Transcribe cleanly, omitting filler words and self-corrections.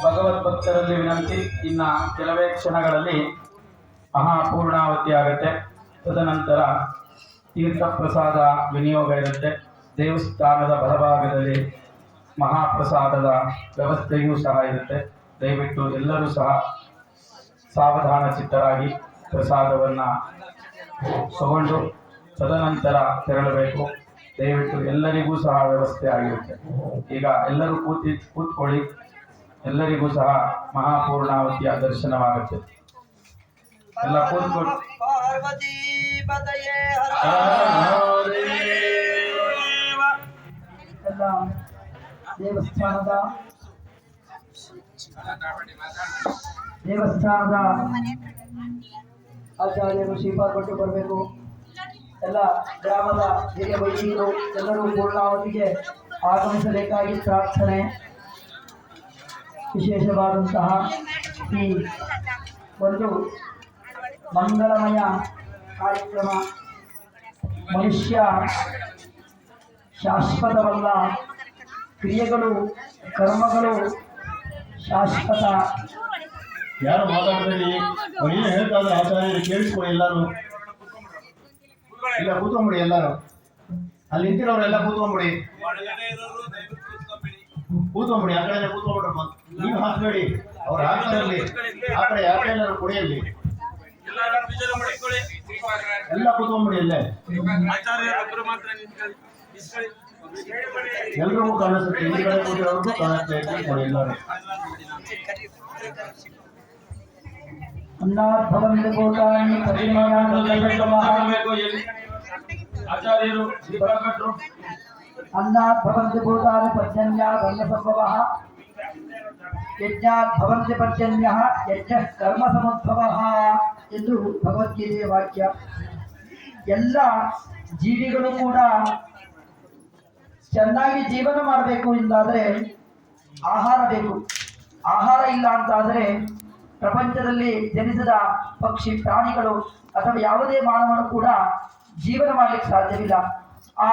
ಭಗವದ್ಭಕ್ತರಲ್ಲಿ ವಿನಂತಿ, ಇನ್ನ ಕೆಲವೇ ಕ್ಷಣಗಳಲ್ಲಿ ಮಹಾಪೂರ್ಣಾವತಿ ಆಗುತ್ತೆ. ತದನಂತರ ತೀರ್ಥ ಪ್ರಸಾದ ವಿನಿಯೋಗ ಇರುತ್ತೆ. ದೇವಸ್ಥಾನದ ಬಲಭಾಗದಲ್ಲಿ ಮಹಾಪ್ರಸಾದದ ವ್ಯವಸ್ಥೆಯೂ ಸಹ ಇರುತ್ತೆ. ದಯವಿಟ್ಟು ಎಲ್ಲರೂ ಸಹ ಸಾವಧಾನ ಚಿತ್ತರಾಗಿ ಪ್ರಸಾದವನ್ನು ತಗೊಂಡು ತದನಂತರ ತೆರಳಬೇಕು. ದಯವಿಟ್ಟು ಎಲ್ಲರಿಗೂ ಸಹ ವ್ಯವಸ್ಥೆ ಆಗಿರುತ್ತೆ. ಈಗ ಎಲ್ಲರೂ ಕೂತ್ಕೊಳ್ಳಿ. ಎಲ್ಲರಿಗೂ ಸಹ ಮಹಾಪೂರ್ಣಾವತಿಯ ದರ್ಶನವಾಗುತ್ತೆ. ಎಲ್ಲ ಕೂತ್ಕೊಳ್ಳಿ. ಎಲ್ಲ ದೇವಸ್ಥಾನದ ಆಚಾರ್ಯರು ಶ್ರೀಪಾದ ಕೊಟ್ಟು ಬರಬೇಕು. ಎಲ್ಲ ಗ್ರಾಮದ ಹಿರಿಯ ವೈದಿಕರು ಎಲ್ಲರೂ ಪೂರ್ಣಾವತಿಗೆ ಆಗಮಿಸಬೇಕಾಗಿ ಪ್ರಾರ್ಥನೆ. ವಿಶೇಷವಾದಂತಹ ಈ ಒಂದು ಮಂಗಳಮಯ ಕಾರ್ಯಕ್ರಮ ಮನುಷ್ಯ ಶಾಶ್ವತವಲ್ಲ, ಕ್ರಿಯೆಗಳು ಕರ್ಮಗಳು ಶಾಶ್ವತ. ಯಾರು ಮಾತಾಡಬೇಡಿ, ಏನು ಹೇಳ್ತಾ ಇದ್ರೆ ಆಚಾರ್ಯರು ಕೇಳಿಸ್ಕೊಳ್ಳಿ. ಎಲ್ಲರೂ ಇಲ್ಲ ಕೂತ್ಕೊಂಡ್ಬಿಡಿ. ಎಲ್ಲರೂ ಅಲ್ಲಿ ನಿಂತಿರೋರೆಲ್ಲ ಕೂತ್ಕೊಂಡ್ಬಿಡಿ. ಕೂತ್ಕೊಂಡ್ಬಿಡಿ. ಆ ಕಡೆ ಕೂತ್ಕೊಂಡ್ಬಿಡ್ರಮ್ಮ. ನೀವು ಹಾಕ್ಬೇಡಿ, ಅವ್ರು ಹಾಕ್ತಾ ಇರಲಿ. ಆ ಕಡೆ ಯಾಕೆ ಎಲ್ಲರೂ ಕುಡಿಯಲ್ಲಿ ಎಲ್ಲ ಕೂತ್ಕೊಂಡ್ಬಿಡಿ. ಅಲ್ಲೇ ಎಲ್ರಿಗೂ ಕಾಣಿಸುತ್ತೆ. ಹಿಂದ್ಗಡೆ ಕೂತಿರೋರ್ಗೂ ಕಾಣಿಸ್ತಾ ಇರ್ತೀವಿ. ಎಲ್ಲರೂ ಅನ್ನಾದ್ಭವಂತಿ ಭೂತಾನಿ ಅನ್ನಾದ್ಭವಂತಿ ಭೂತಾನಿ ಪರ್ಜನ್ಯ ಗಂಗಸಂಭವಃ ಯಜ್ಞಾತ್ ಭವಂತಿ ಪರ್ಜನ್ಯ ಯಜ್ಞ ಕರ್ಮ ಸಮುದ್ಭವಃ ಎಂದು ಭಗವದ್ಗೀತೆಯ ವಾಕ್ಯ. ಎಲ್ಲ ಜೀವಿಗಳು ಕೂಡ ಚೆನ್ನಾಗಿ ಜೀವನ ಮಾಡಬೇಕು ಎಂದಾದರೆ ಆಹಾರ ಬೇಕು. ಆಹಾರ ಇಲ್ಲ ಅಂತಾದರೆ ಪ್ರಪಂಚದಲ್ಲಿ ಜನಿಸಿದ ಪಕ್ಷಿ ಪ್ರಾಣಿಗಳು ಅಥವಾ ಯಾವುದೇ ಮಾನವನು ಕೂಡ ಜೀವನ ಮಾಡಲಿಕ್ಕೆ ಸಾಧ್ಯವಿಲ್ಲ. ಆ